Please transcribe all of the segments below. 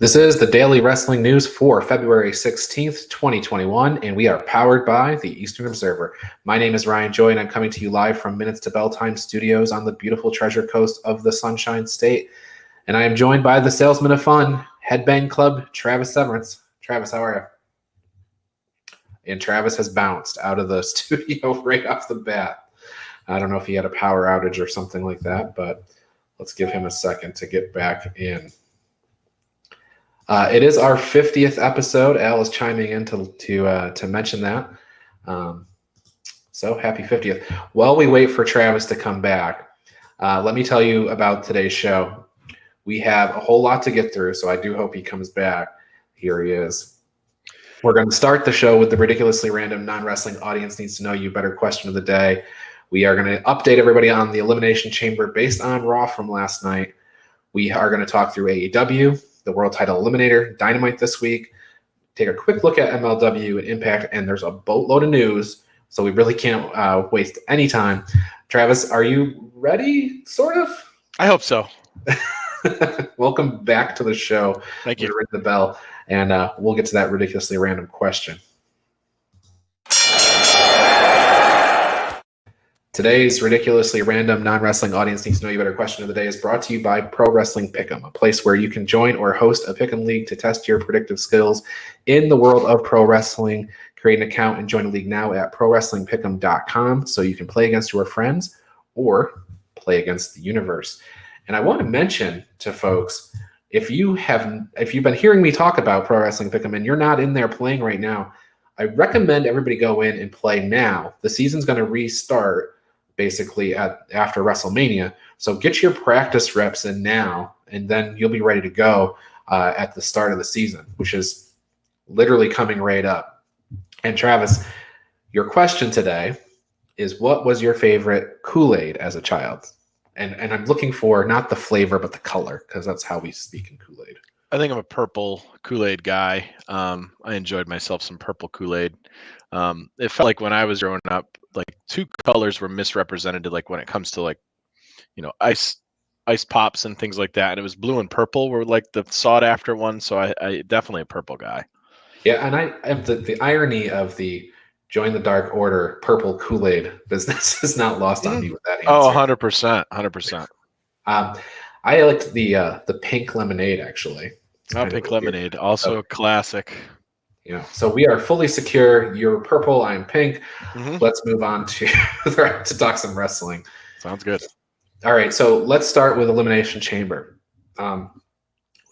This is the Daily Wrestling News for February 16th, 2021, and we are powered by the Eastern Observer. My name is Ryan Joy, and I'm coming to you live from Minutes to Bell Time Studios on the beautiful Treasure Coast of the Sunshine State. And I am joined by the Salesman of Fun, Headbang Club, Travis Severance. Travis, how are you? And Travis has bounced out of the studio right off the bat. I don't know if he had a power outage or something like that, but let's give him a second to get back in. It is our 50th episode. Al is chiming in to mention that. So happy 50th. While we wait for Travis to come back, let me tell you about today's show. We have a whole lot to get through, so I do hope he comes back. Here he is. We're going to start the show with the ridiculously random non-wrestling audience needs to know you better question of the day. We are going to update everybody on the Elimination Chamber based on Raw from last night. We are going to talk through AEW, the World Title Eliminator, Dynamite this week, take a quick look at MLW and Impact, and there's a boatload of news, so we really can't waste any time. Travis, are you ready, sort of? I hope so. Welcome back to the show. Thank you. Ring the bell, and we'll get to that ridiculously random question. Today's ridiculously random non-wrestling audience needs to know you better question of the day is brought to you by Pro Wrestling Pick'em, a place where you can join or host a Pick'em league to test your predictive skills in the world of pro wrestling. Create an account and join a league now at prowrestlingpick'em.com so you can play against your friends or play against the universe. And I want to mention to folks, if you've been hearing me talk about Pro Wrestling Pick'em and you're not in there playing right now, I recommend everybody go in and play now. The season's going to restart basically after WrestleMania. So get your practice reps in now, and then you'll be ready to go at the start of the season, which is literally coming right up. And Travis, your question today is, what was your favorite Kool-Aid as a child? And I'm looking for not the flavor, but the color, because that's how we speak in Kool-Aid. I think I'm a purple Kool-Aid guy. I enjoyed myself some purple Kool-Aid. It felt like when I was growing up, like two colors were misrepresented, like when it comes to ice pops and things like that. And it was blue and purple were like the sought after one. So I definitely a purple guy. Yeah, and I have the irony of the join the Dark Order purple Kool-Aid business is not lost on me with that answer. Oh, 100%. 100%. I liked the pink lemonade, actually. Pink lemonade, also a classic. Yeah. So we are fully secure. You're purple, I'm pink. Mm-hmm. Let's move on to talk some wrestling. Sounds good. All right. So let's start with Elimination Chamber. We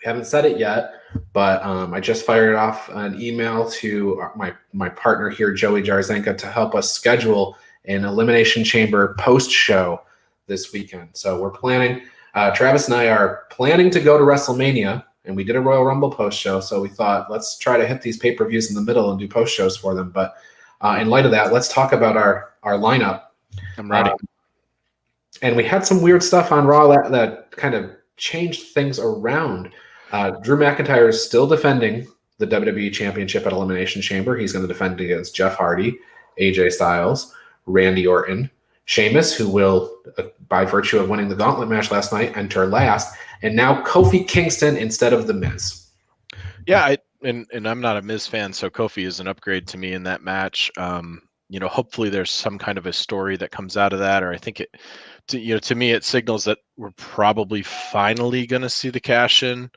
haven't said it yet, but I just fired off an email to my partner here, Joey Jarzenka, to help us schedule an Elimination Chamber post show this weekend. So we're planning. Travis and I are planning to go to WrestleMania, and we did a Royal Rumble post show. So we thought, let's try to hit these pay-per-views in the middle and do post shows for them. But in light of that, let's talk about our lineup. I'm ready. And we had some weird stuff on Raw that kind of changed things around. Drew McIntyre is still defending the WWE Championship at Elimination Chamber. He's going to defend against Jeff Hardy, AJ Styles, Randy Orton, Sheamus, who will, by virtue of winning the gauntlet match last night, enter last, and now Kofi Kingston instead of The Miz. Yeah, and I'm not a Miz fan, so Kofi is an upgrade to me in that match. Hopefully there's some kind of a story that comes out of that, or I think to me it signals that we're probably finally going to see the cash in.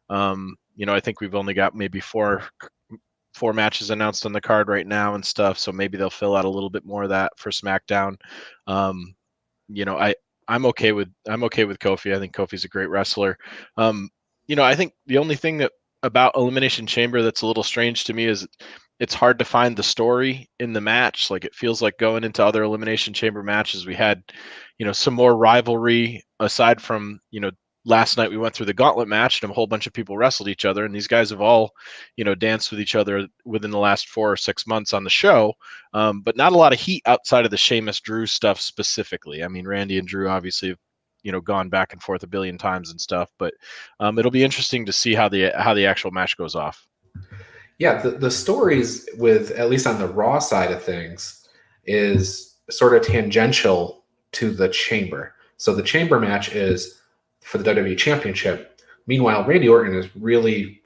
I think we've only got maybe four matches announced on the card right now and stuff, so maybe they'll fill out a little bit more of that for SmackDown. I'm okay with Kofi. I think Kofi's a great wrestler. I think the only thing about Elimination Chamber that's a little strange to me is it's hard to find the story in the match. Like, it feels like going into other Elimination Chamber matches, we had some more rivalry aside from last night we went through the gauntlet match and a whole bunch of people wrestled each other, and these guys have all, danced with each other within the last 4 or 6 months on the show. But not a lot of heat outside of the Sheamus Drew stuff specifically. I mean, Randy and Drew obviously have, gone back and forth a billion times and stuff, but it'll be interesting to see how the actual match goes off. Yeah. The stories with, at least on the Raw side of things, is sort of tangential to the Chamber. So the Chamber match is for the WWE Championship. Meanwhile, Randy Orton is really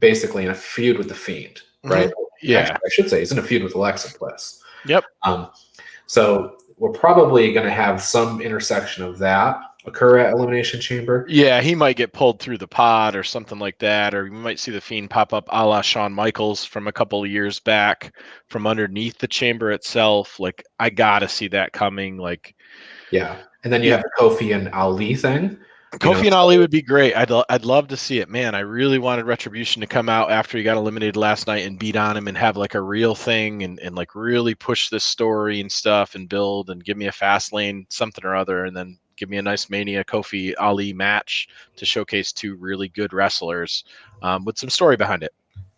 basically in a feud with the Fiend, right? Yeah. Actually, I should say he's in a feud with Alexa Bliss. Yep. So we're probably going to have some intersection of that occur at Elimination Chamber. Yeah, he might get pulled through the pod or something like that, or we might see the Fiend pop up a la Shawn Michaels from a couple of years back from underneath the chamber itself. Like, I gotta see that coming. Like, yeah, and then you have the Kofi and Ali thing. Kofi and Ali would be great. I'd love to see it, man. I really wanted Retribution to come out after he got eliminated last night and beat on him and have like a real thing and like really push this story and stuff and build and give me a fast lane something or other, and then give me a nice Mania Kofi Ali match to showcase two really good wrestlers with some story behind it.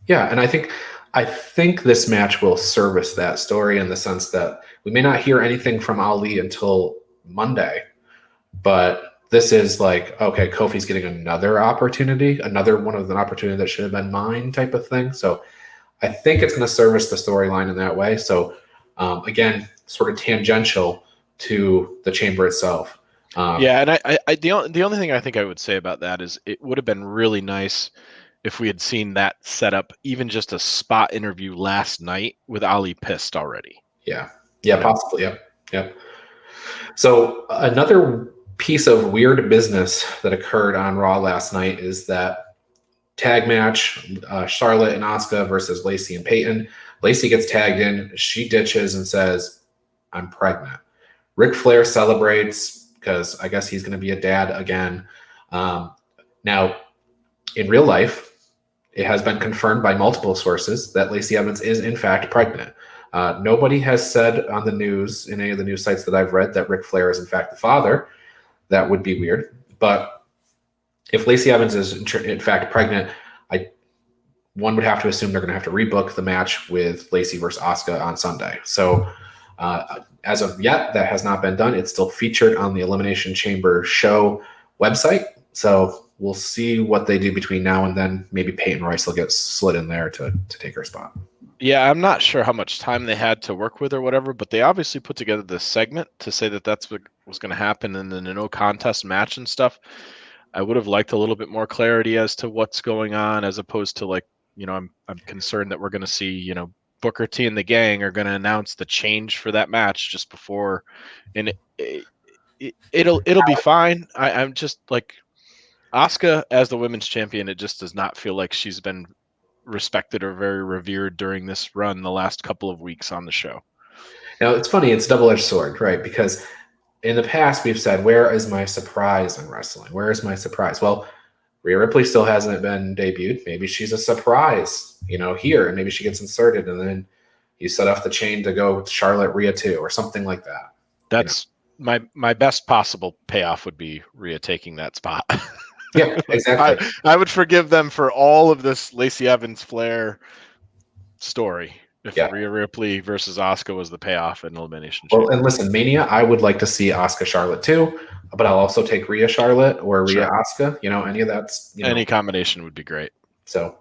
Yeah, and I think this match will service that story in the sense that we may not hear anything from Ali until Monday, but this is like, okay, Kofi's getting another opportunity, another one of the opportunity that should have been mine type of thing. So I think it's going to service the storyline in that way. So again, sort of tangential to the chamber itself. Yeah, and the only thing I think I would say about that is it would have been really nice if we had seen that set up, even just a spot interview last night with Ali pissed already. Yeah, possibly. Yep. So another piece of weird business that occurred on Raw last night is that tag match, Charlotte and Asuka versus Lacey and Peyton. Lacey gets tagged in. She ditches and says, "I'm pregnant." Ric Flair celebrates because I guess he's going to be a dad again. Now, in real life, it has been confirmed by multiple sources that Lacey Evans is in fact pregnant. Nobody has said on the news, in any of the news sites that I've read, that Ric Flair is in fact the father. That would be weird. But if Lacey Evans is in fact pregnant, one would have to assume they're going to have to rebook the match with Lacey versus Asuka on Sunday. So as of yet, that has not been done. It's still featured on the Elimination Chamber show website. So we'll see what they do between now and then. Maybe Peyton Royce will get slid in there to take her spot. Yeah, I'm not sure how much time they had to work with or whatever, but they obviously put together this segment to say that that's what was going to happen in the no contest match and stuff. I would have liked a little bit more clarity as to what's going on, as opposed to like, I'm concerned that we're going to see, Booker T and the gang are going to announce the change for that match just before, and it'll be fine. I'm just like, Asuka as the women's champion, it just does not feel like she's been respected or very revered during this run the last couple of weeks on the show. Now, it's funny, it's a double-edged sword, right? Because in the past, we've said, where is my surprise in wrestling? Where is my surprise? Well, Rhea Ripley still hasn't been debuted. Maybe she's a surprise, here, and maybe she gets inserted, and then you set off the chain to go Charlotte, Rhea 2, or something like that. That's my best possible payoff would be Rhea taking that spot. Yeah, exactly. I would forgive them for all of this Lacey Evans Flair story if Rhea Ripley versus Asuka was the payoff in Elimination Chamber. Well, and listen, Mania, I would like to see Asuka Charlotte too, but I'll also take Rhea Charlotte or Rhea Asuka. Any of that's any combination would be great. So,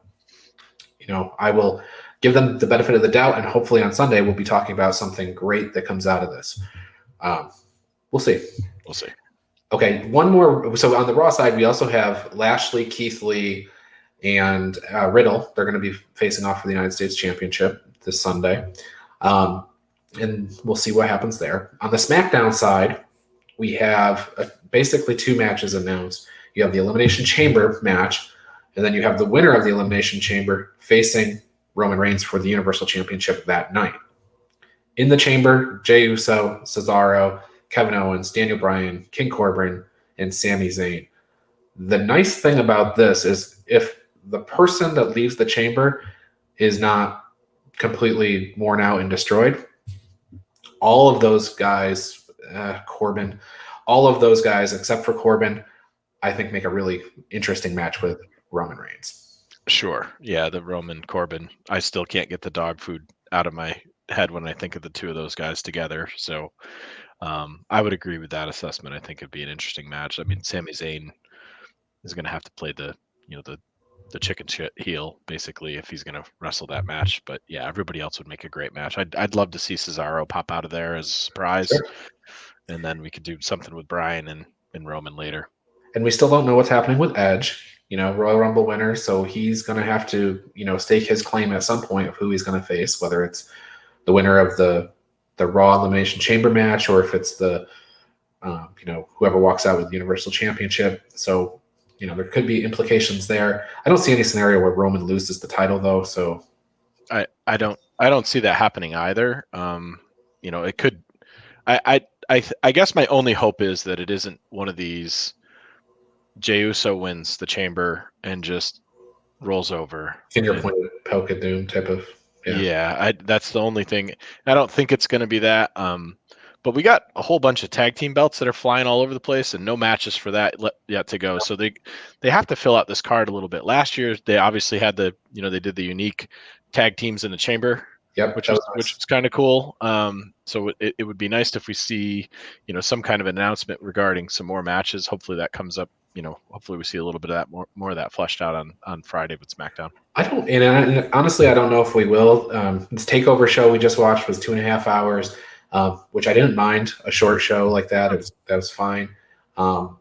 I will give them the benefit of the doubt, and hopefully on Sunday we'll be talking about something great that comes out of this. We'll see. We'll see. Okay, one more. So on the Raw side, we also have Lashley, Keith Lee, and Riddle. They're going to be facing off for the United States Championship this Sunday. And we'll see what happens there. On the SmackDown side, we have basically two matches announced. You have the Elimination Chamber match, and then you have the winner of the Elimination Chamber facing Roman Reigns for the Universal Championship that night. In the Chamber, Jey Uso, Cesaro, Kevin Owens, Daniel Bryan, King Corbin, and Sami Zayn. The nice thing about this is if the person that leaves the chamber is not completely worn out and destroyed, all of those guys, Corbin, all of those guys except for Corbin, I think make a really interesting match with Roman Reigns. Sure. Yeah, the Roman Corbin. I still can't get the dog food out of my head when I think of the two of those guys together. So I would agree with that assessment. I think it'd be an interesting match. I mean, Sami Zayn is going to have to play the chicken shit heel basically if he's going to wrestle that match. But yeah, everybody else would make a great match. I'd love to see Cesaro pop out of there as a surprise, and then we could do something with Bryan and Roman later. And we still don't know what's happening with Edge, Royal Rumble winner. So he's going to have to, stake his claim at some point of who he's going to face, whether it's the winner of the Raw Elimination Chamber match or if it's the, whoever walks out with the Universal Championship. So, there could be implications there. I don't see any scenario where Roman loses the title though. So I don't see that happening either. It could. I guess my only hope is that it isn't one of these Jey Uso wins the chamber and just rolls over. Finger pointed Pelka Doom type of. Yeah, that's the only thing. I don't think it's going to be that. But we got a whole bunch of tag team belts that are flying all over the place, and no matches for that yet to go. So they have to fill out this card a little bit. Last year they obviously had they did the unique tag teams in the chamber. Yep, which was kind of cool. So it would be nice if we see, some kind of announcement regarding some more matches. Hopefully that comes up. Hopefully we see a little bit of that more of that fleshed out on Friday with SmackDown. And honestly, I don't know if we will. This Takeover show we just watched was 2.5 hours, which I didn't mind. A short show like that, that was fine. The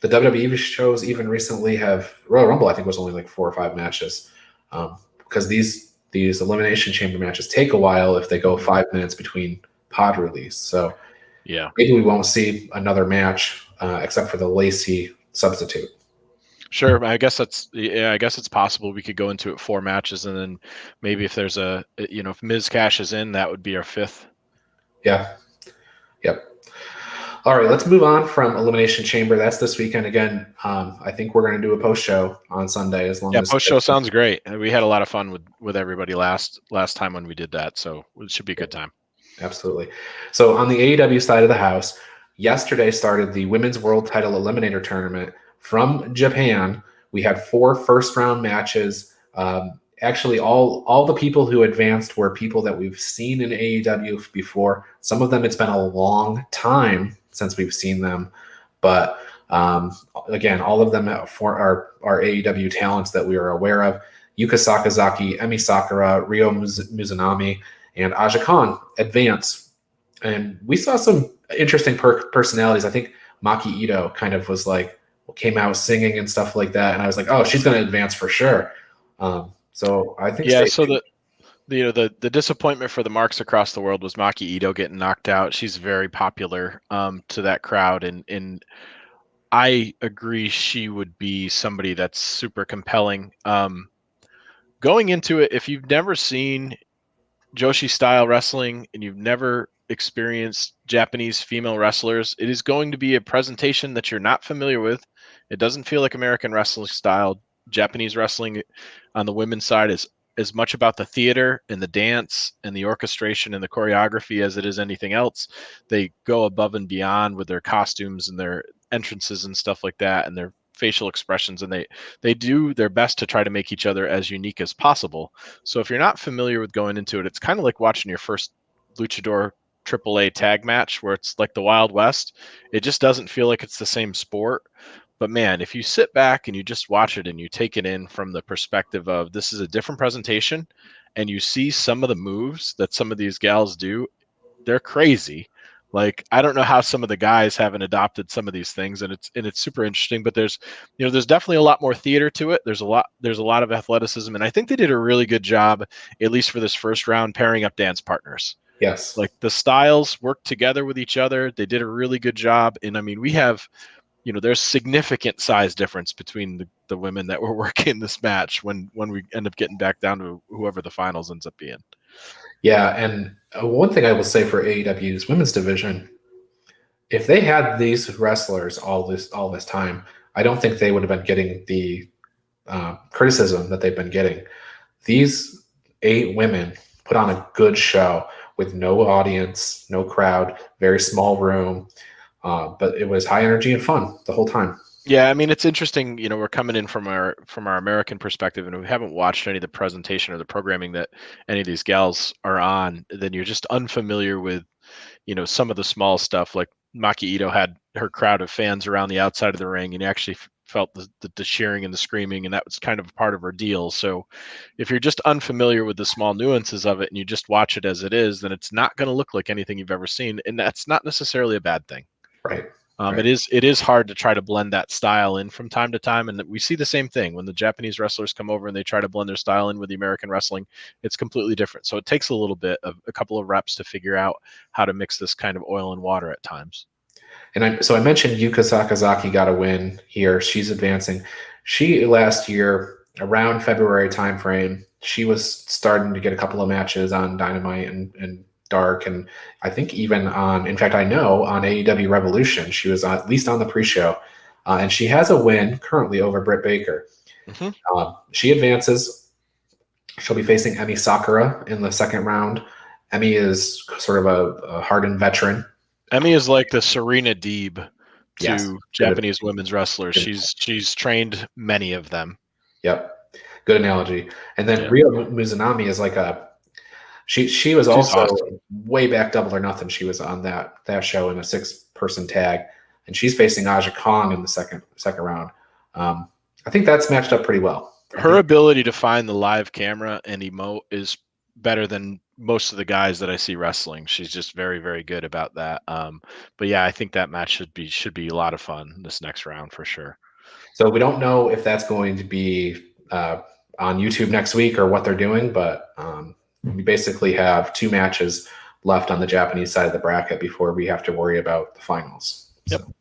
WWE shows even recently have Royal Rumble. I think was only like 4 or 5 matches, because these Elimination Chamber matches take a while if they go 5 minutes between pod release. So yeah, maybe we won't see another match except for the Lacey substitute. Sure, I guess it's possible we could go into it 4 matches, and then maybe if there's if Miz cashes in, that would be our 5th. Yeah. Yep. All right, let's move on from Elimination Chamber. That's this weekend again. I think we're going to do a post show on Sunday as post show sounds great. We had a lot of fun with everybody last time when we did that, so it should be a good time. Absolutely. So on the AEW side of the house, yesterday started the Women's World Title Eliminator Tournament from Japan. We had 4 first-round matches. Actually, all the people who advanced were people that we've seen in AEW before. Some of them, it's been a long time since we've seen them. But again, all of them are AEW talents that we are aware of. Yuka Sakazaki, Emi Sakura, Ryo Mizunami, and Aja Khan advance. And we saw some interesting personalities. I think Maki Ito kind of was came out singing and stuff like that. And I was like, oh, she's going to advance for sure. So I think the disappointment for the marks across the world was Maki Ito getting knocked out. She's very popular to that crowd, and I agree she would be somebody that's super compelling. Going into it, if you've never seen Joshi style wrestling and you've never experienced Japanese female wrestlers, it is going to be a presentation that you're not familiar with. It doesn't feel like American wrestling style. Japanese wrestling on the women's side is as much about the theater and the dance and the orchestration and the choreography as it is anything else. They go above and beyond with their costumes and their entrances and stuff like that, and their facial expressions, and they do their best to try to make each other as unique as possible. So if you're not familiar with going into it, it's kind of like watching your first luchador AAA tag match where it's like the Wild West. It just doesn't feel like it's the same sport. But man, if you sit back and you just watch it and you take it in from the perspective of this is a different presentation, and you see some of the moves that some of these gals do, they're crazy. Like, I don't know how some of the guys haven't adopted some of these things, and it's super interesting. But there's definitely a lot more theater to it. There's a lot of athleticism, and I think they did a really good job, at least for this first round, pairing up dance partners. Yes, like the styles work together with each other. They did a really good job, and I mean, we have, there's significant size difference between the women that were working this match when we end up getting back down to whoever the finals ends up being. Yeah, and one thing I will say for AEW's women's division, if they had these wrestlers all this time, I don't think they would have been getting the criticism that they've been getting. These 8 women put on a good show with no audience, no crowd, very small room, but it was high energy and fun the whole time. Yeah, I mean, it's interesting. We're coming in from our American perspective, and we haven't watched any of the presentation or the programming that any of these gals are on. Then you're just unfamiliar with, some of the small stuff. Like Maki Ito had her crowd of fans around the outside of the ring, and you actually felt the cheering and the screaming, and that was kind of a part of her deal. So if you're just unfamiliar with the small nuances of it and you just watch it as it is, then it's not going to look like anything you've ever seen, and that's not necessarily a bad thing. Right. Right. It is hard to try to blend that style in from time to time, and we see the same thing when the Japanese wrestlers come over and they try to blend their style in with the American wrestling. It's completely different. So it takes a little bit of a couple of reps to figure out how to mix this kind of oil and water at times. And so I mentioned Yuka Sakazaki got a win here. She's advancing. She last year around February timeframe, she was starting to get a couple of matches on Dynamite and Dark, and I think even on, in fact, I know on AEW Revolution, she was at least on the pre-show, and she has a win currently over Britt Baker. Mm-hmm. She advances. She'll be facing Emi Sakura in the second round. Emi is sort of a hardened veteran. Emi is like the Serena Deeb Yes. to Japanese women's wrestlers. She's trained many of them. Yep. Good analogy. And then Yeah. Ryo Mizunami is like she was also awesome. way back Double or Nothing. She was on that show in a 6-person tag, and she's facing Aja Kong in the second round. I think that's matched up pretty well. Her ability to find the live camera and emote is better than most of the guys that I see wrestling. She's just very, very good about that. But yeah, I think that match should be a lot of fun this next round for sure. So we don't know if that's going to be on YouTube next week or what they're doing, but we basically have 2 matches left on the Japanese side of the bracket before we have to worry about the finals. Yep. So.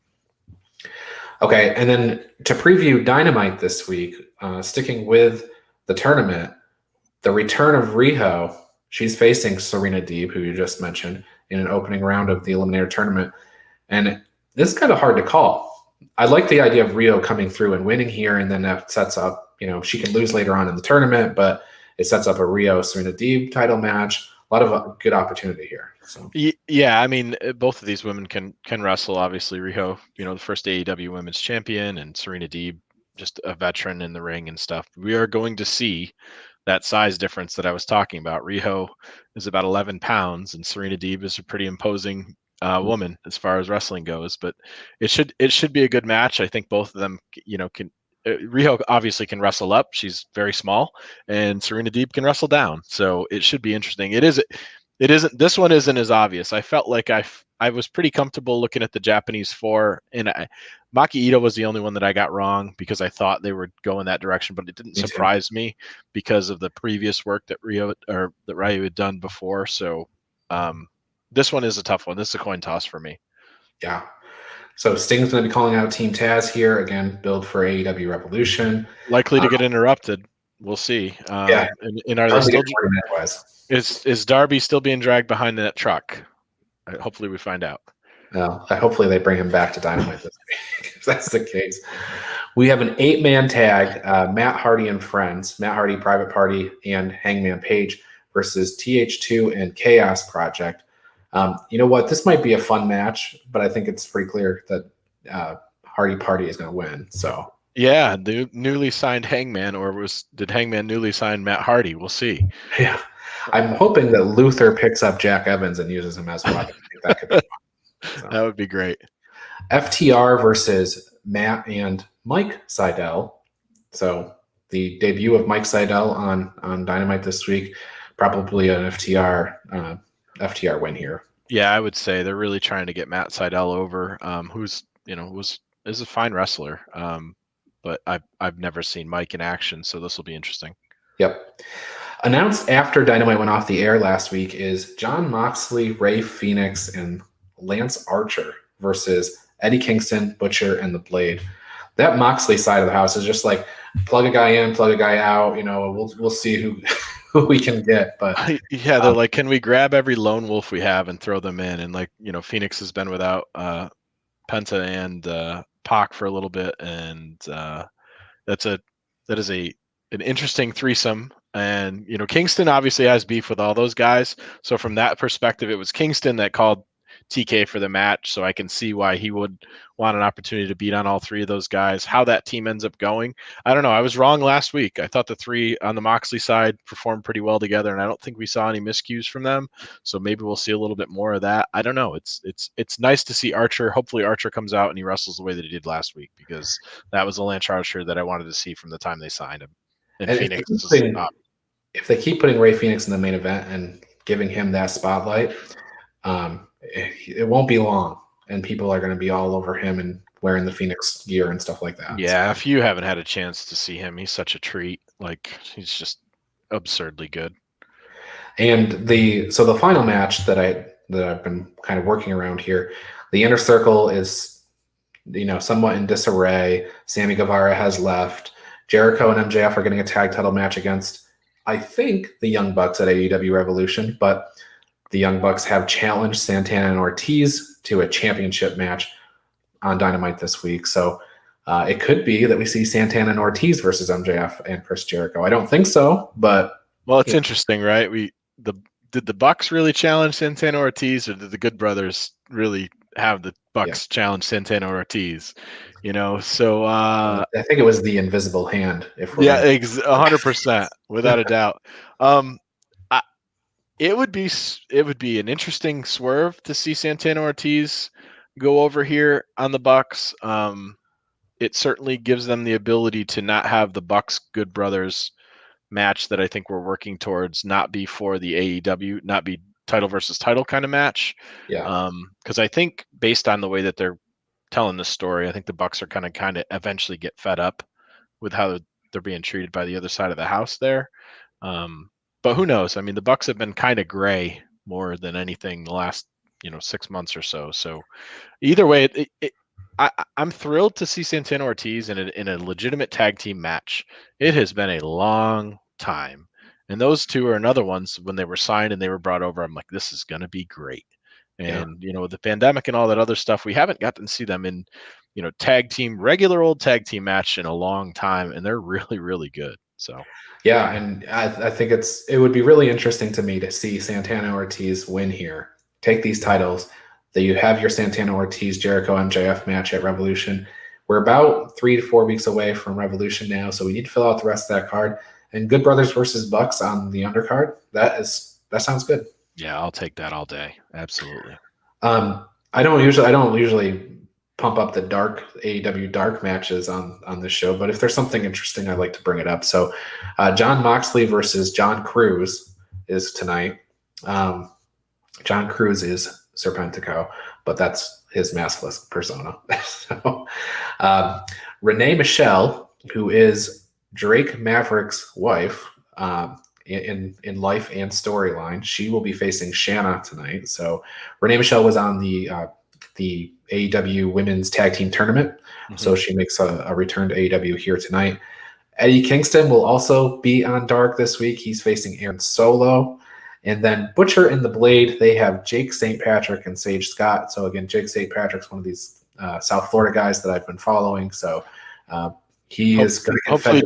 Okay, and then to preview Dynamite this week, sticking with the tournament, the return of Riho. She's facing Serena Deeb, who you just mentioned, in an opening round of the Eliminator tournament. And this is kind of hard to call. I like the idea of Riho coming through and winning here, and then that sets up, she can lose later on in the tournament, but it sets up a Riho Serena Deeb title match. A lot of good opportunity here. So. Yeah, I mean, both of these women can wrestle. Obviously, Riho, the first AEW Women's Champion, and Serena Deeb, just a veteran in the ring and stuff. We are going to see that size difference that I was talking about. Riho is about 11 pounds, and Serena Deeb is a pretty imposing woman as far as wrestling goes. But it should be a good match. I think both of them, can. Riho obviously can wrestle up. She's very small, and Serena Deeb can wrestle down. So it should be interesting. It isn't. This one isn't as obvious. I felt like I was pretty comfortable looking at the Japanese 4, and Maki Ito was the only one that I got wrong because I thought they would go in that direction, but it didn't surprise me because of the previous work that Ryu had done before. So this one is a tough one. This is a coin toss for me. Yeah. So Sting's going to be calling out Team Taz here again. Build for AEW Revolution. Likely to get interrupted. We'll see. Yeah. And are they still? Is Darby still being dragged behind that truck? Hopefully, we find out. Well, hopefully they bring him back to Dynamite this week. If that's the case. We have an 8-man tag: Matt Hardy and friends, Matt Hardy, Private Party, and Hangman Page versus TH2 and Chaos Project. You know what? This might be a fun match, but I think it's pretty clear that Hardy Party is going to win. So yeah, the newly signed Hangman, or did Hangman newly sign Matt Hardy? We'll see. Yeah, I'm hoping that Luther picks up Jack Evans and uses him as well. I think that could be fun. So. That would be great. FTR versus Matt and Mike Sydal. So the debut of Mike Sydal on Dynamite this week, probably an FTR win here. Yeah, I would say they're really trying to get Matt Sydal over, who's is a fine wrestler. But I've never seen Mike in action, so this will be interesting. Yep. Announced after Dynamite went off the air last week is Jon Moxley, Rey Fenix, and Lance Archer versus Eddie Kingston, Butcher, and The Blade. That Moxley side of the house is just like plug a guy in, plug a guy out. We'll see who we can get. But yeah, they're like, can we grab every lone wolf we have and throw them in? And Phoenix has been without Penta and Pac for a little bit, and that is an interesting threesome. And Kingston obviously has beef with all those guys, so from that perspective, it was Kingston that called TK for the match, so I can see why he would want an opportunity to beat on all 3 of those guys. How that team ends up going, I don't know. I was wrong last week. I thought the 3 on the Moxley side performed pretty well together, and I don't think we saw any miscues from them. So maybe we'll see a little bit more of that. I don't know. It's nice to see Archer. Hopefully Archer comes out and he wrestles the way that he did last week, because that was the Lance Archer that I wanted to see from the time they signed him. And Phoenix if they keep putting Rey Fenix in the main event and giving him that spotlight, it won't be long and people are going to be all over him and wearing the Phoenix gear and stuff like that. Yeah, if you haven't had a chance to see him, he's such a treat. Like, he's just absurdly good. And the final match that I've been kind of working around here, the inner circle is somewhat in disarray. Sammy Guevara has left. Jericho and MJF are getting a tag title match against, I think, the Young Bucks at AEW Revolution, but the Young Bucks have challenged Santana and Ortiz to a championship match on Dynamite this week. So it could be that we see Santana and Ortiz versus MJF and Chris Jericho. I don't think so, but well, it's interesting, right? Did the Bucks really challenge Santana Ortiz, or did the Good Brothers really have the Bucks challenge Santana Ortiz? So I think it was the invisible hand. If we're 100%, without a doubt. It would be an interesting swerve to see Santana Ortiz go over here on the Bucks. It certainly gives them the ability to not have the Bucks Good Brothers match that I think we're working towards not be for the AEW, not be title versus title kind of match. Yeah. Because I think based on the way that they're telling this story, I think the Bucks are kind of eventually get fed up with how they're being treated by the other side of the house there. But who knows? I mean, the Bucks have been kind of gray more than anything the last 6 months or so. So either way, I'm thrilled to see Santana Ortiz in a legitimate tag team match. It has been a long time, and those two are another ones. When they were signed and they were brought over, I'm like, this is going to be great. And with the pandemic and all that other stuff, we haven't gotten to see them in regular old tag team match in a long time, and they're really, really good. So yeah, and I think it would be really interesting to me to see Santana Ortiz win here, take these titles. That you have your Santana Ortiz Jericho MJF match at Revolution. We're about 3 to 4 weeks away from Revolution now, so we need to fill out the rest of that card. And Good Brothers versus Bucks on the undercard. That sounds good. Yeah, I'll take that all day. Absolutely. I don't usually pump up the dark AEW dark matches on this show, but if there's something interesting, I'd like to bring it up. So, John Moxley versus John Cruz is tonight. John Cruz is Serpentico, but that's his maskless persona. So, Renee Michelle, who is Drake Maverick's wife in life and storyline, she will be facing Shanna tonight. So Renee Michelle was on the AEW Women's Tag Team Tournament, so she makes a return to AEW here tonight. Eddie Kingston will also be on Dark this week. He's facing Aaron Solo. And then Butcher and the Blade, they have Jake St. Patrick and Sage Scott. So again, Jake St. Patrick's one of these South Florida guys that I've been following. So he is going to hopefully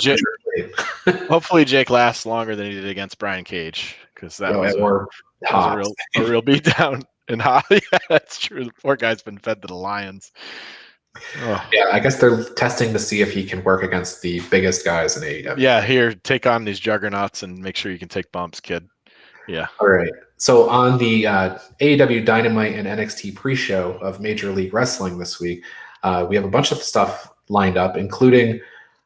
hopefully Jake lasts longer than he did against Brian Cage, because that was a real beatdown. And yeah, that's true. The poor guy's been fed to the Lions. Oh. Yeah, I guess they're testing to see if he can work against the biggest guys in AEW. Yeah, here, take on these juggernauts and make sure you can take bumps, kid. Yeah. All right. So on the AEW Dynamite and NXT pre-show of Major League Wrestling this week, we have a bunch of stuff lined up, including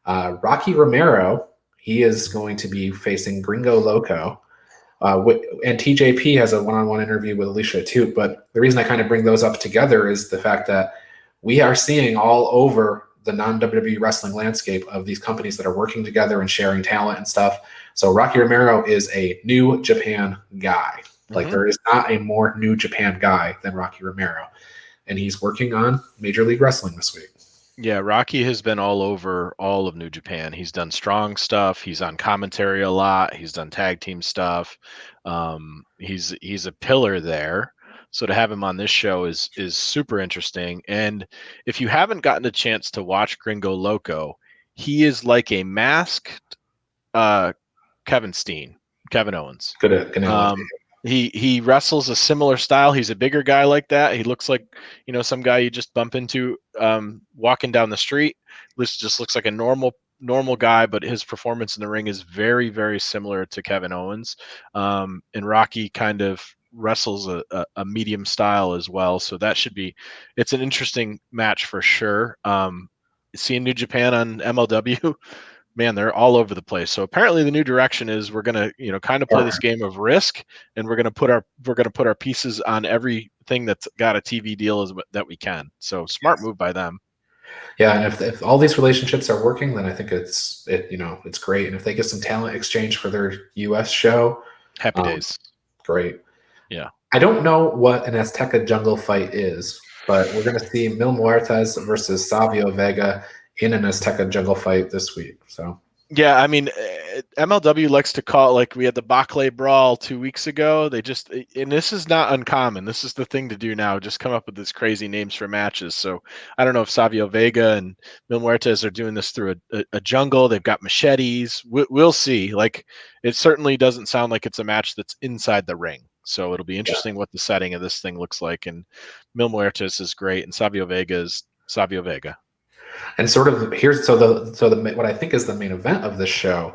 Rocky Romero. He is going to be facing Gringo Loco. And TJP has a one-on-one interview with Alicia too. But the reason I kind of bring those up together is the fact that we are seeing all over the non-WWE wrestling landscape of these companies that are working together and sharing talent and stuff. So Rocky Romero is a New Japan guy. Like there is not a more New Japan guy than Rocky Romero. And he's working on Major League Wrestling this week. Yeah, Rocky has been all over all of New Japan. He's done strong stuff. He's on commentary a lot. He's done tag team stuff. He's a pillar there. So to have him on this show is super interesting. And if you haven't gotten a chance to watch Gringo Loco, he is like a masked Kevin Owens. Good analogy. He wrestles a similar style. He's a bigger guy like that. He looks like, some guy you just bump into walking down the street. This just looks like a normal guy, but his performance in the ring is very, very similar to Kevin Owens. And Rocky kind of wrestles a medium style as well. So it's an interesting match for sure. Seeing New Japan on MLW, man, they're all over the place. So apparently the new direction is we're going to, kind of play this game of Risk, and we're going to put our pieces on every thing that's got a TV deal that we can. So smart move by them. Yeah, and if all these relationships are working, then I think it's great. And if they get some talent exchange for their U.S. show, Happy days. great. Yeah. I don't know what an Azteca jungle fight is, but we're going to see Mil Muertes versus Savio Vega in an Azteca jungle fight this week. So Yeah, I mean, MLW likes to call, like we had the Baclay Brawl 2 weeks ago. They just, and this is not uncommon. This is the thing to do now, just come up with these crazy names for matches. So I don't know if Savio Vega and Mil Muertes are doing this through a jungle. They've got machetes. We'll see. Like, it certainly doesn't sound like it's a match that's inside the ring. So it'll be interesting what the setting of this thing looks like. And Mil Muertes is great, and Savio Vega is Savio Vega. And sort of here's the what I think is the main event of this show,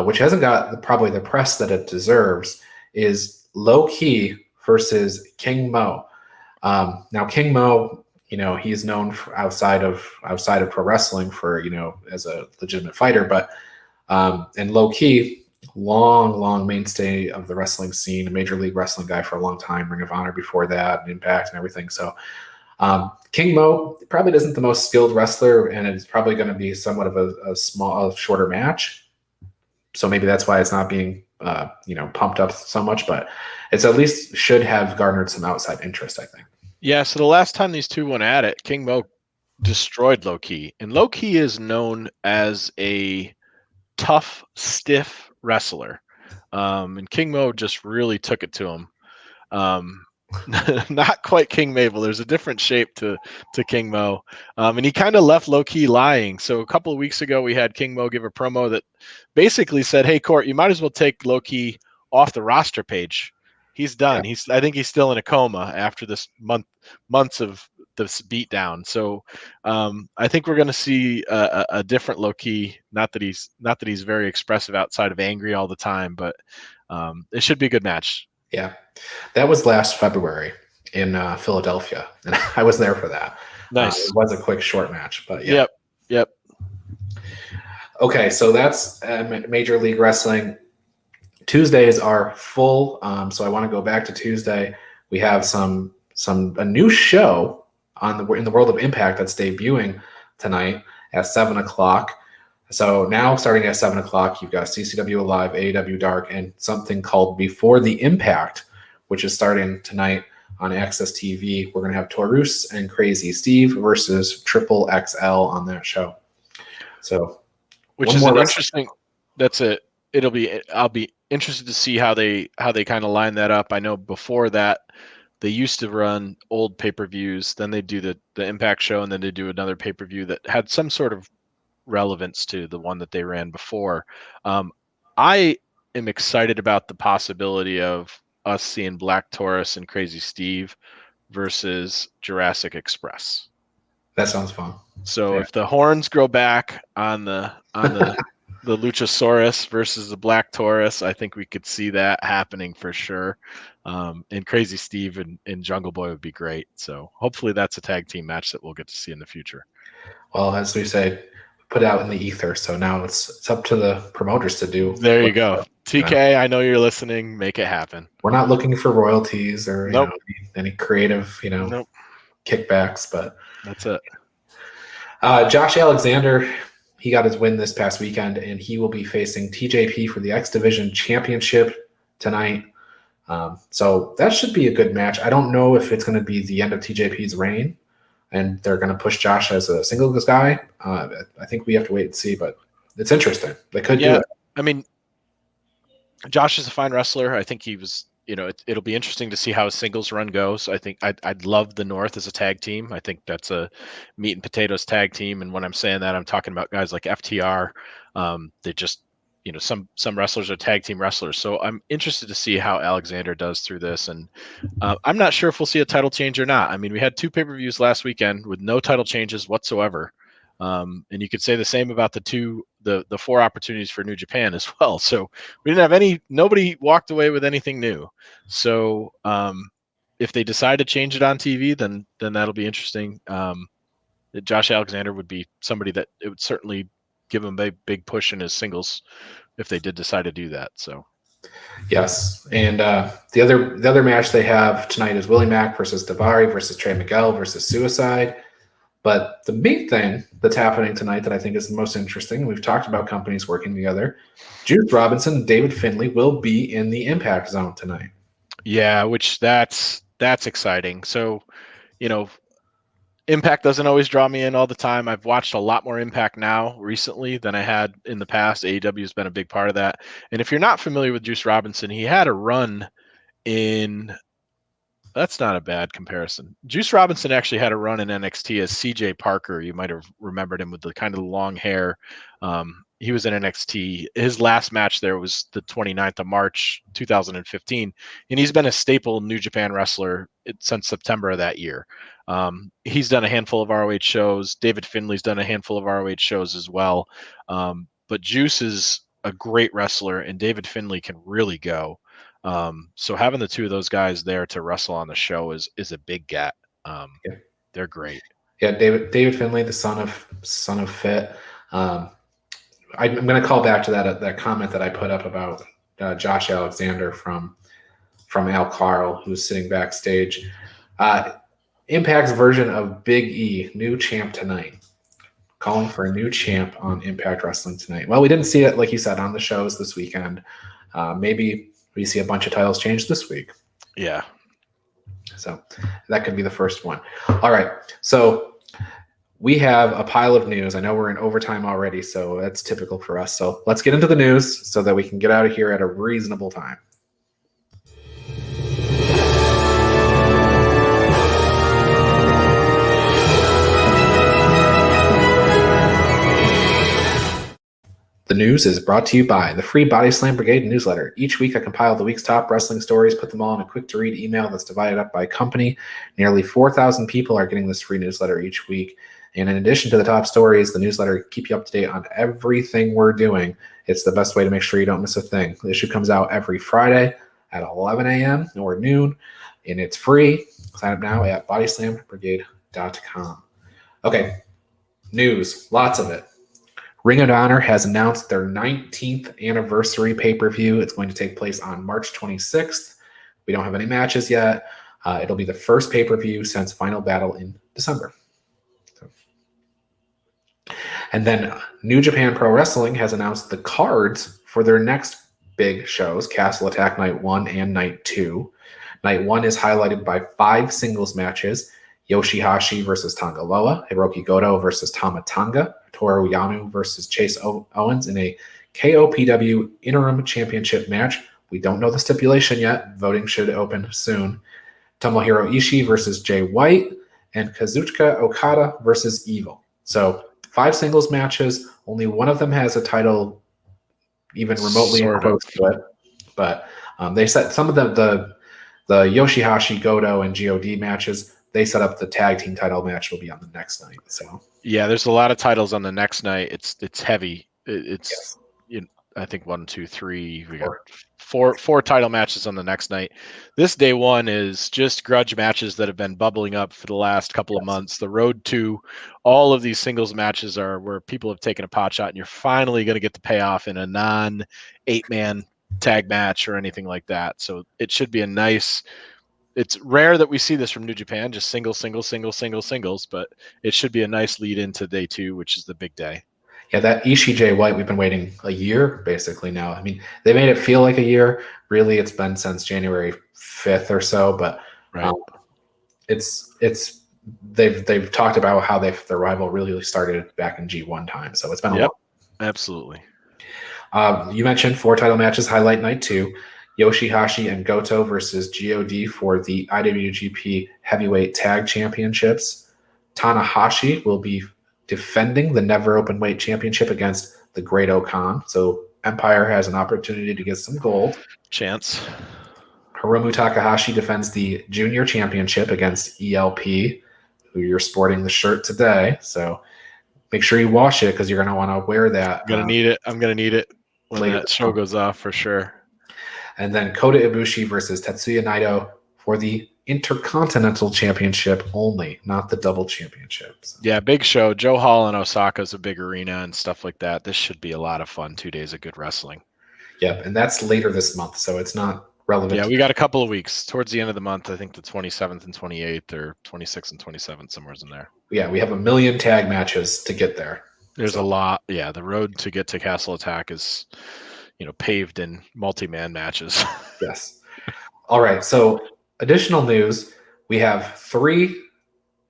which hasn't got probably the press that it deserves, is Low Key versus King Mo. Now King Mo, he's known for outside of pro wrestling for as a legitimate fighter, but and Low Key, long mainstay of the wrestling scene, a Major League Wrestling guy for a long time, Ring of Honor before that, and Impact and everything. So King Mo probably isn't the most skilled wrestler, and it's probably going to be somewhat of a shorter match. So maybe that's why it's not being, pumped up so much, but it's at least should have garnered some outside interest, I think. Yeah. So the last time these two went at it, King Mo destroyed Low Key, and Low Key is known as a tough, stiff wrestler. And King Mo just really took it to him. Not quite King Mabel. There's a different shape to King Mo. And he kind of left Low Key lying. So a couple of weeks ago, we had King Mo give a promo that basically said, "Hey, Court, you might as well take Low Key off the roster page. He's done. Yeah. I think he's still in a coma after this months of this beatdown. So I think we're going to see a different Low Key. Not that he's very expressive outside of angry all the time, but it should be a good match. Yeah, that was last February in Philadelphia, and I was there for that. Nice. It was a quick, short match, but yeah. Yep. Okay, so that's Major League Wrestling. Tuesdays are full, so I want to go back to Tuesday. We have a new show in the world of Impact that's debuting tonight at 7:00. So now, starting at 7:00, you've got CCW Live, AEW Dark, and something called Before the Impact, which is starting tonight on Access TV. We're going to have Taurus and Crazy Steve versus Triple XL on that show. So, which is an interesting. That's it. I'll be interested to see how they kind of line that up. I know before that they used to run old pay-per-views, then they do the Impact show, and then they do another pay-per-view that had some sort of relevance to the one that they ran before. I am excited about the possibility of us seeing Black Taurus and Crazy Steve versus Jurassic Express. That sounds fun. So if the horns grow back on the the Luchasaurus versus the Black Taurus, I think we could see that happening for sure. And Crazy Steve and Jungle Boy would be great. So hopefully that's a tag team match that we'll get to see in the future. Well, as we say, put out in the ether. So now it's up to the promoters to do. There you go. TK, I know you're listening. Make it happen. We're not looking for royalties or Nope. any creative Nope. kickbacks, but that's it. Josh Alexander, he got his win this past weekend, and he will be facing TJP for the X Division Championship tonight. So that should be a good match. I don't know if it's going to be the end of TJP's reign, and they're going to push Josh as a singles guy. I think we have to wait and see, but it's interesting. They could do it. I mean, Josh is a fine wrestler. I think he was, it'll be interesting to see how his singles run goes. I think I'd love the North as a tag team. I think that's a meat and potatoes tag team. And when I'm saying that, I'm talking about guys like FTR. They just, some wrestlers are tag team wrestlers. So I'm interested to see how Alexander does through this. And I'm not sure if we'll see a title change or not. I mean, we had 2 pay-per-views last weekend with no title changes whatsoever. And you could say the same about the 4 opportunities for New Japan as well. So we didn't have nobody walked away with anything new. So if they decide to change it on TV, then that'll be interesting. Josh Alexander would be somebody that it would certainly give him a big push in his singles if they did decide to do that. So Yes, and the other match they have tonight is Willie Mack versus Davari versus Trey Miguel versus Suicide. But the big thing that's happening tonight that I think is the most interesting, we've talked about companies working together. Juice Robinson and David Finlay will be in the Impact Zone tonight. Yeah, which that's exciting. So, Impact doesn't always draw me in all the time. I've watched a lot more Impact now recently than I had in the past. AEW has been a big part of that. And if you're not familiar with Juice Robinson, he had a run in That's not a bad comparison. Juice Robinson actually had a run in NXT as CJ Parker. You might have remembered him with the kind of long hair. He was in NXT. His last match there was the 29th of March, 2015. And he's been a staple New Japan wrestler since September of that year. He's done a handful of ROH shows. David Finlay's done a handful of ROH shows as well. But Juice is a great wrestler, and David Finlay can really go. So having the two of those guys there to wrestle on the show is a big get. Yeah. They're great. Yeah, David Finlay, the son of Fit. I'm going to call back to that comment that I put up about Josh Alexander from Al Carl, who's sitting backstage. Impact's version of Big E, new champ tonight. Calling for a new champ on Impact Wrestling tonight. Well, we didn't see it, like you said, on the shows this weekend. Maybe we see a bunch of titles change this week. Yeah. So that could be the first one. All right. So we have a pile of news. I know we're in overtime already, so that's typical for us. So let's get into the news so that we can get out of here at a reasonable time. The news is brought to you by the free Body Slam Brigade newsletter. Each week I compile the week's top wrestling stories, put them all in a quick-to-read email that's divided up by company. Nearly 4,000 people are getting this free newsletter each week. And in addition to the top stories, the newsletter keep you up to date on everything we're doing. It's the best way to make sure you don't miss a thing. The issue comes out every Friday at 11 a.m. or noon, and it's free. Sign up now at bodyslambrigade.com. Okay, news, lots of it. Ring of Honor has announced their 19th anniversary pay-per-view. It's going to take place on March 26th. We don't have any matches yet. It'll be the first pay-per-view since Final Battle in December. And then New Japan Pro Wrestling has announced the cards for their next big shows, Castle Attack Night 1 and Night 2. Night 1 is highlighted by 5 singles matches: Yoshihashi versus Tonga Loa, Hiroki Goto versus Tama Tonga, Toru Yano versus Chase Owens in a KOPW Interim Championship match. We don't know the stipulation yet. Voting should open soon. Tomohiro Ishii versus Jay White, and Kazuchika Okada versus Evil. So 5 singles matches. Only one of them has a title even remotely close to it. But they set some of the Yoshihashi, Goto, and God matches. They set up the tag team title match will be on the next night. So yeah, there's a lot of titles on the next night. It's heavy. It's yes. I think 1, 2, 3. We got four title matches on the next night. This day one is just grudge matches that have been bubbling up for the last couple of months. The road to all of these singles matches are where people have taken a pot shot, and you're finally going to get the payoff in a non 8-man tag match or anything like that. So it should be a nice. It's rare that we see this from New Japan, just singles, but it should be a nice lead into day 2, which is the big day. Yeah, that Ishii Jay White, we've been waiting a year basically now. I mean, they made it feel like a year. Really, it's been since January 5th or so, but right. They've talked about how their rival really started back in G1 time. So it's been a while. Absolutely. You mentioned 4 title matches, highlight night 2. Yoshihashi and Goto versus God for the IWGP Heavyweight Tag Championships. Tanahashi will be defending the Never Openweight Championship against the Great Okan. So Empire has an opportunity to get some gold. Chance. Hiromu Takahashi defends the Junior Championship against ELP, who you're sporting the shirt today. So make sure you wash it because you're going to want to wear that. I'm going to need it when that show goes off for sure. And then Kota Ibushi versus Tetsuya Naito for the Intercontinental Championship only, not the double championships. Yeah, big show. Joe Hall in Osaka is a big arena and stuff like that. This should be a lot of fun. 2 days of good wrestling. Yep, and that's later this month, so it's not relevant. Yeah, we got a couple of weeks towards the end of the month. I think the 27th and 28th, or 26th and 27th, somewhere's in there. Yeah, we have a million tag matches to get there. There's a lot. Yeah, the road to get to Castle Attack is, paved in multi-man matches. Yes. All right. So additional news: we have 3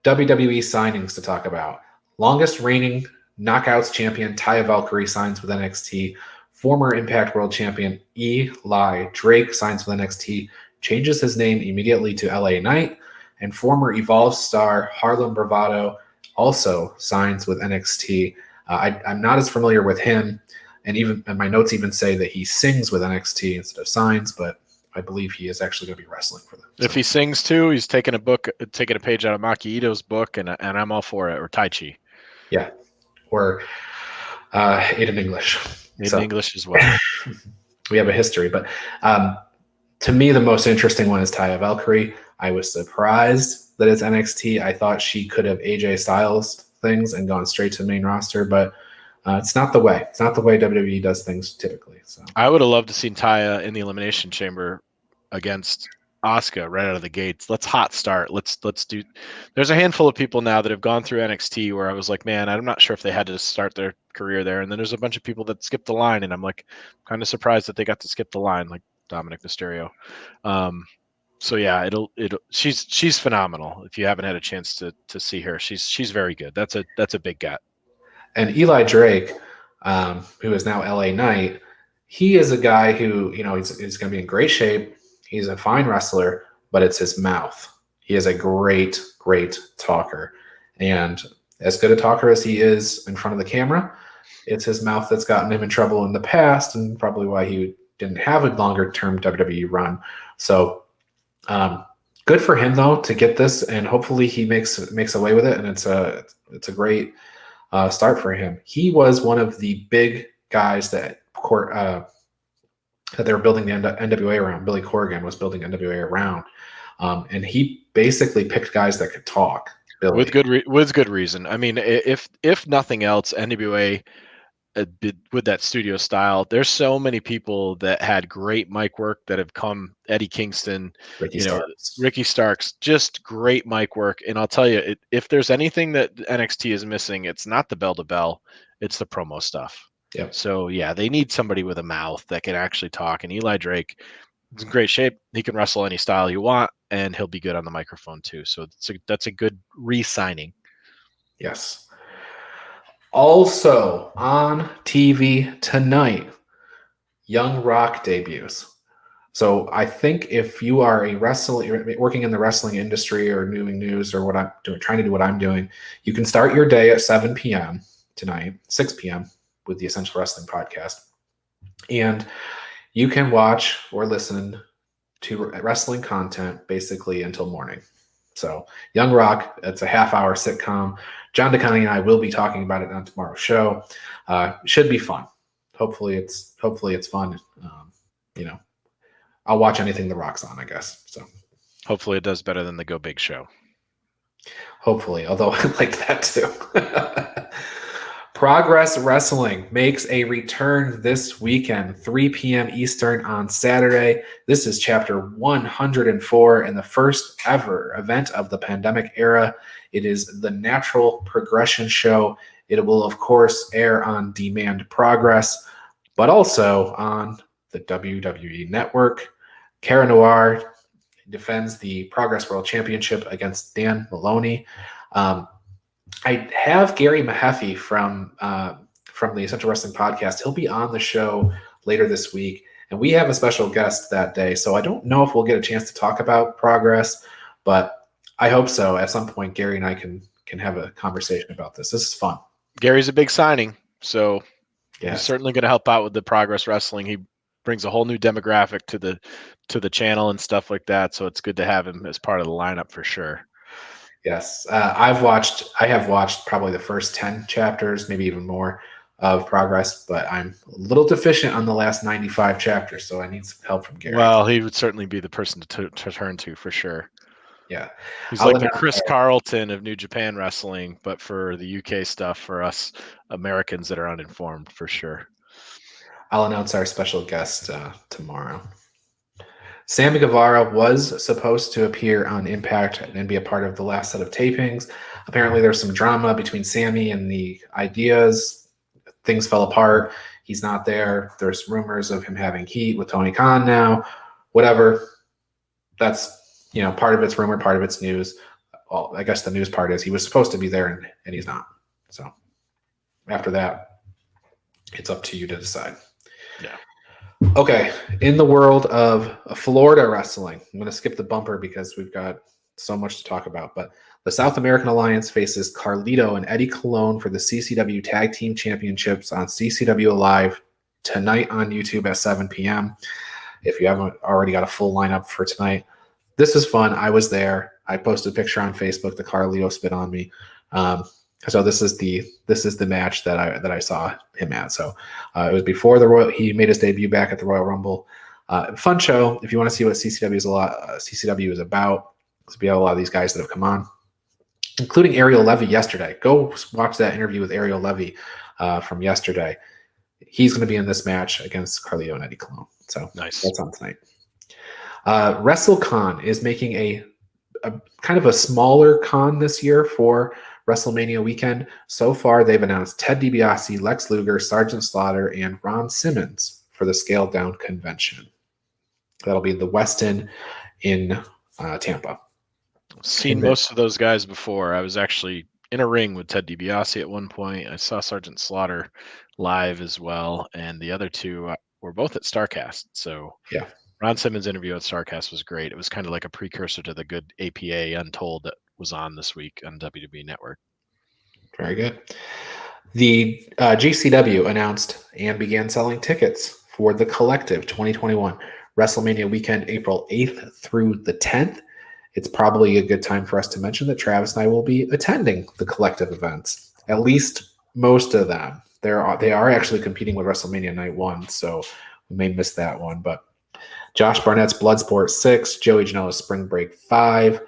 WWE signings to talk about. Longest reigning Knockouts champion Taya Valkyrie signs with NXT. Former Impact World Champion Eli Drake signs with NXT, changes his name immediately to LA Knight. And former Evolve star Harlem Bravado also signs with NXT. I'm not as familiar with him, and my notes even say that he sings with NXT instead of signs, but I believe he is actually going to be wrestling for them. If he sings too, he's taking a page out of Maki Ito's book, and I'm all for it. Or Tai Chi. Yeah, or Aiden English. English as well. We have a history, but to me, the most interesting one is Taya Valkyrie. I was surprised that it's NXT. I thought she could have AJ Styles things and gone straight to the main roster, but it's not the way. It's not the way WWE does things typically. So I would have loved to seen Taya in the Elimination Chamber against Asuka right out of the gates. Let's hot start. Let's do. There's a handful of people now that have gone through NXT where I was like, man, I'm not sure if they had to start their career there. And then there's a bunch of people that skipped the line, and I'm like, kind of surprised that they got to skip the line, like Dominic Mysterio. So yeah, she's phenomenal. If you haven't had a chance to see her, she's very good. That's a big get. And Eli Drake, who is now LA Knight, he is a guy who, he's going to be in great shape. He's a fine wrestler, but it's his mouth. He is a great, great talker. And as good a talker as he is in front of the camera, it's his mouth that's gotten him in trouble in the past and probably why he didn't have a longer-term WWE run. So good for him, though, to get this, and hopefully he makes away with it, and it's a great start for him. He was one of the big guys that they were building the NWA around. Billy Corgan was building NWA around, and he basically picked guys that could talk. Billy. With good reason. I mean, if nothing else, NWA with that studio style, there's so many people that had great mic work that have come. Eddie Kingston, Ricky Starks, just great mic work. And I'll tell you, if there's anything that NXT is missing, it's not the bell to bell, it's the promo stuff. Yep. So yeah, they need somebody with a mouth that can actually talk. And Eli Drake is in great shape. He can wrestle any style you want, and he'll be good on the microphone too. So that's a good re-signing. Yes. Also on TV tonight, Young Rock debuts. So I think if you are working in the wrestling industry or doing news or what I'm doing, trying to do what I'm doing, you can start your day at 7 p.m. tonight, 6 p.m. with the Essential Wrestling Podcast. And you can watch or listen to wrestling content basically until morning. So Young Rock, it's a half-hour sitcom. John DeConnie and I will be talking about it on tomorrow's show. Should be fun. Hopefully it's fun. I'll watch anything The Rock's on, I guess. So hopefully it does better than the Go Big Show. Hopefully, although I like that too. Progress Wrestling makes a return this weekend, 3 p.m. Eastern on Saturday. This is chapter 104 and the first ever event of the pandemic era. It is the Natural Progression Show. It will, of course, air on Demand Progress, but also on the WWE Network. Cara Noir defends the Progress World Championship against Dan Maloney. I have Gary Mahaffey from the Essential Wrestling Podcast. He'll be on the show later this week, and we have a special guest that day. So I don't know if we'll get a chance to talk about Progress, but I hope so. At some point, Gary and I can have a conversation about this. This is fun. Gary's a big signing, so yeah. He's certainly going to help out with the Progress Wrestling. He brings a whole new demographic to the channel and stuff like that. So it's good to have him as part of the lineup for sure. Yes. I have watched probably the first 10 chapters, maybe even more of Progress, but I'm a little deficient on the last 95 chapters. So I need some help from Gary. Well, he would certainly be the person to turn to for sure. Yeah. He's like the Chris Carlton of New Japan Wrestling, but for the UK stuff for us Americans that are uninformed for sure. I'll announce our special guest tomorrow. Sammy Guevara was supposed to appear on Impact and be a part of the last set of tapings. Apparently, there's some drama between Sammy and the ideas. Things fell apart. He's not there. There's rumors of him having heat with Tony Khan now. Whatever. That's, part of it's rumor, part of it's news. Well, I guess the news part is he was supposed to be there and he's not. So after that, it's up to you to decide. Yeah. Okay, in the world of Florida wrestling, I'm going to skip the bumper because we've got so much to talk about. But the South American Alliance faces Carlito and Eddie Colon for the CCW Tag Team Championships on CCW Live tonight on YouTube at 7 p.m. If you haven't already got a full lineup for tonight, this is fun. I was there. I posted a picture on Facebook. The Carlito spit on me. So this is the match that I saw him at. So it was before he made his debut back at the Royal Rumble. Fun show. If you want to see what CCW is about, because we have a lot of these guys that have come on, including Ariel Levy yesterday. Go watch that interview with Ariel Levy from yesterday. He's going to be in this match against Carlito and Eddie Colon. So nice. That's on tonight. WrestleCon is making a kind of a smaller con this year for WrestleMania weekend. So far, they've announced Ted DiBiase, Lex Luger, Sergeant Slaughter, and Ron Simmons for the scaled down convention. That'll be the Westin in Tampa. Seen most of those guys before. I was actually in a ring with Ted DiBiase at one point. I saw Sergeant Slaughter live as well, and the other two were both at StarCast. So yeah, Ron Simmons' interview at StarCast was great. It was kind of like a precursor to the good APA Untold that was on this week on WWE Network. Very good. The GCW announced and began selling tickets for the Collective 2021 WrestleMania weekend, April 8th through the 10th. It's probably a good time for us to mention that Travis and I will be attending the Collective events, at least most of them. They are actually competing with WrestleMania Night 1, so we may miss that one. But Josh Barnett's Bloodsport 6, Joey Janela's Spring Break 5,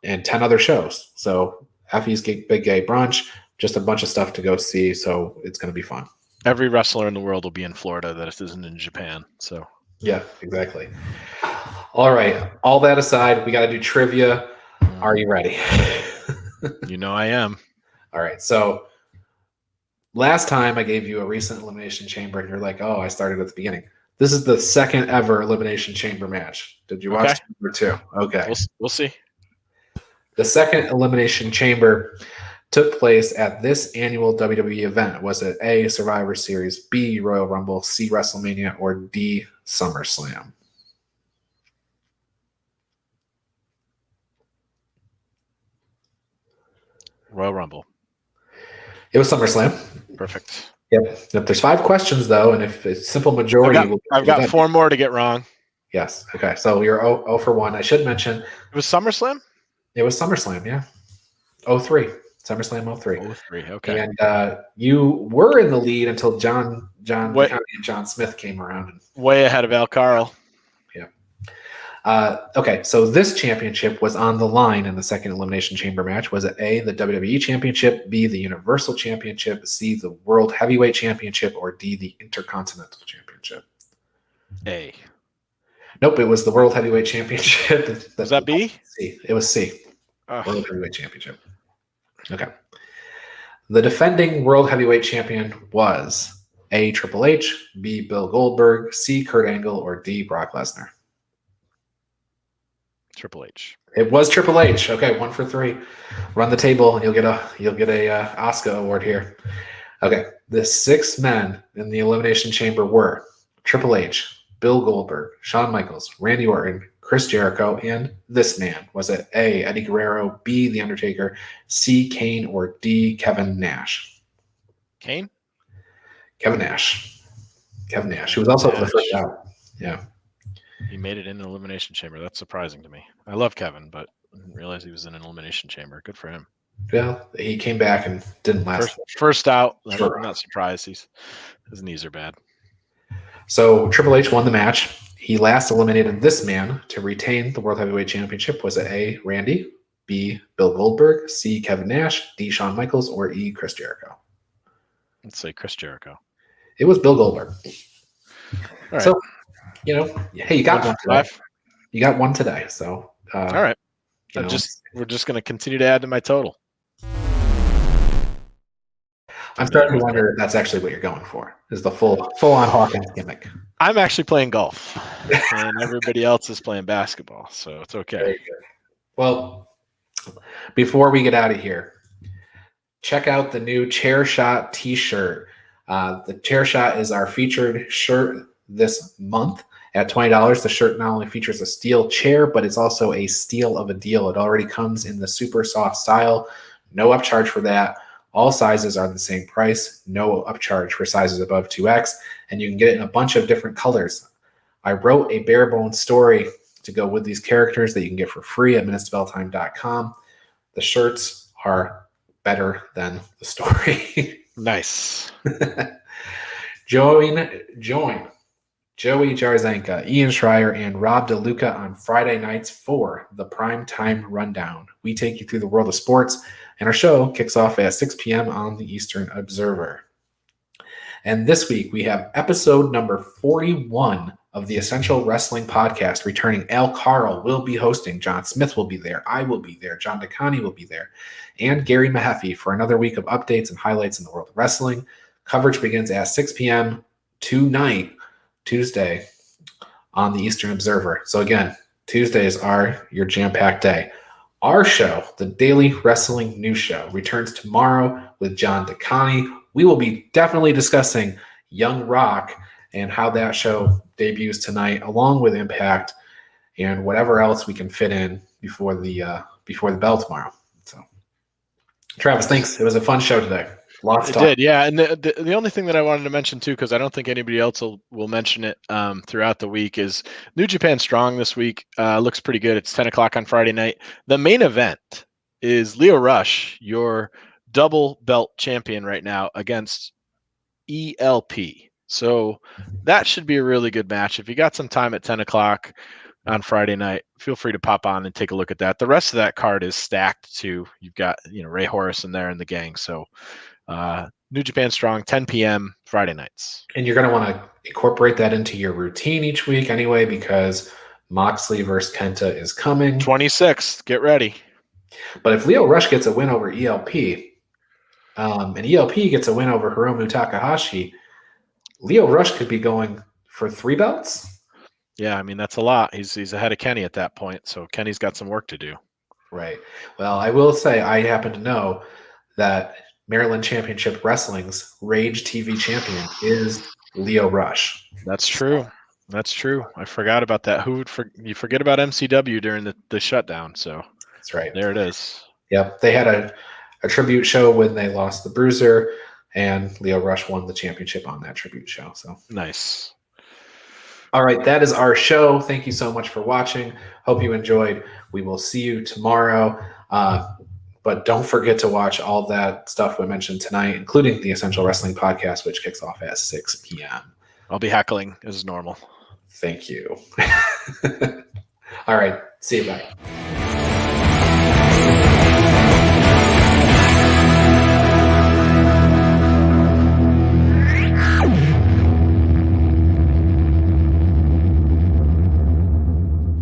and 10 other shows. So Effie's Big Gay Brunch, just a bunch of stuff to go see. So it's going to be fun. Every wrestler in the world will be in Florida that isn't in Japan. So yeah, exactly. All right. All that aside, we got to do trivia. Are you ready? You know I am. All right. So last time I gave you a recent Elimination Chamber, and you're like, oh, I started at the beginning. This is the second ever Elimination Chamber match. Did you watch number 2? Okay. We'll see. The second Elimination Chamber took place at this annual WWE event. Was it A, Survivor Series, B, Royal Rumble, C, WrestleMania, or D, SummerSlam? Royal Rumble. It was SummerSlam. Perfect. Yep. There's 5 questions, though, and if it's simple majority... I've got 4 more to get wrong. Yes. Okay. So you're 0 for 1. I should mention... It was SummerSlam? It was SummerSlam, yeah. 03. SummerSlam 03. 03, okay. And you were in the lead until John Smith came around. Way ahead of Al Carl. Yeah. Okay, so this championship was on the line in the second Elimination Chamber match. Was it A, the WWE Championship, B, the Universal Championship, C, the World Heavyweight Championship, or D, the Intercontinental Championship? A. Nope, it was the World Heavyweight Championship. Was that B? C. It was C. World Heavyweight Championship. Okay. The defending World Heavyweight Champion was A, Triple H, B, Bill Goldberg, C, Kurt Angle, or D, Brock Lesnar? Triple H. It was Triple H. Okay, 1 for 3. Run the table, and you'll get a Oscar award here. Okay, the 6 men in the Elimination Chamber were Triple H, Bill Goldberg, Shawn Michaels, Randy Orton, Chris Jericho, and this man. Was it A, Eddie Guerrero, B, The Undertaker, C, Kane, or D, Kevin Nash? Kane? Kevin Nash. Kevin Nash. He was also the first out. Yeah. He made it in an Elimination Chamber. That's surprising to me. I love Kevin, but I didn't realize he was in an Elimination Chamber. Good for him. Well, he came back and didn't last. First out. Sure. I'm not surprised. His knees are bad. So Triple H won the match. He last eliminated this man to retain the World Heavyweight Championship. Was it A, Randy, B, Bill Goldberg, C, Kevin Nash, D, Shawn Michaels, or E, Chris Jericho? Let's say Chris Jericho. It was Bill Goldberg. right. So, hey, you got one today. 155. You got one today. So, All right. you know, We're just going to continue to add to my total. I'm starting to wonder if that's actually what you're going for, is the full on Hawkins gimmick. I'm actually playing golf, and everybody else is playing basketball, so it's okay. Very good. Well, before we get out of here, check out the new Chair Shot t-shirt. The Chair Shot is our featured shirt this month at $20. The shirt not only features a steel chair, but it's also a steal of a deal. It already comes in the super soft style. No upcharge for that. All sizes are the same price. No upcharge for sizes above 2X. And you can get it in a bunch of different colors. I wrote a bare bones story to go with these characters that you can get for free at minutesbelltime.com. The shirts are better than the story. Nice. Join Joey Jarzenka, Ian Schreier, and Rob DeLuca on Friday nights for the Primetime Rundown. We take you through the world of sports, and our show kicks off at 6 p.m. on the Eastern Observer. And this week, we have episode number 41 of the Essential Wrestling Podcast returning. Al Carl will be hosting. John Smith will be there. I will be there. John DeConi will be there. And Gary Mahaffey for another week of updates and highlights in the world of wrestling. Coverage begins at 6 p.m. tonight, Tuesday, on the Eastern Observer. So again, Tuesdays are your jam-packed day. Our show, the Daily Wrestling News Show, returns tomorrow with John DeConi. We will be definitely discussing Young Rock and how that show debuts tonight, along with Impact and whatever else we can fit in before the bell tomorrow. So, Travis, thanks. It was a fun show today. Lots to talk. It did, yeah. And the only thing that I wanted to mention too, because I don't think anybody else will mention it throughout the week, is New Japan Strong this week. Looks pretty good. It's 10 o'clock on Friday night. The main event is Lio Rush, your double belt champion right now, against ELP. So that should be a really good match. If you got some time at 10 o'clock on Friday night, feel free to pop on and take a look at that. The rest of that card is stacked too. You've got Ray Horace in there and the gang. So New Japan Strong, 10 p.m. Friday nights. And you're going to want to incorporate that into your routine each week anyway, because Moxley versus Kenta is coming. 26th, get ready. But if Lio Rush gets a win over ELP, and ELP gets a win over Hiromu Takahashi, Lio Rush could be going for 3 belts. Yeah, I mean, that's a lot. He's ahead of Kenny at that point, so Kenny's got some work to do. Right. Well, I will say I happen to know that Maryland Championship Wrestling's Rage TV champion is Lio Rush. That's true. That's true. I forgot about that. You forget about MCW during the shutdown, so that's right. There it is. Yep. They had a tribute show when they lost the Bruiser, and Lio Rush won the championship on that tribute show. So nice. All right, that is our show. Thank you so much for watching. Hope you enjoyed. We will see you tomorrow. But don't forget to watch all that stuff we mentioned tonight, including the Essential Wrestling Podcast, which kicks off at 6 p.m. I'll be heckling as normal. Thank you. All right. See you. Bye.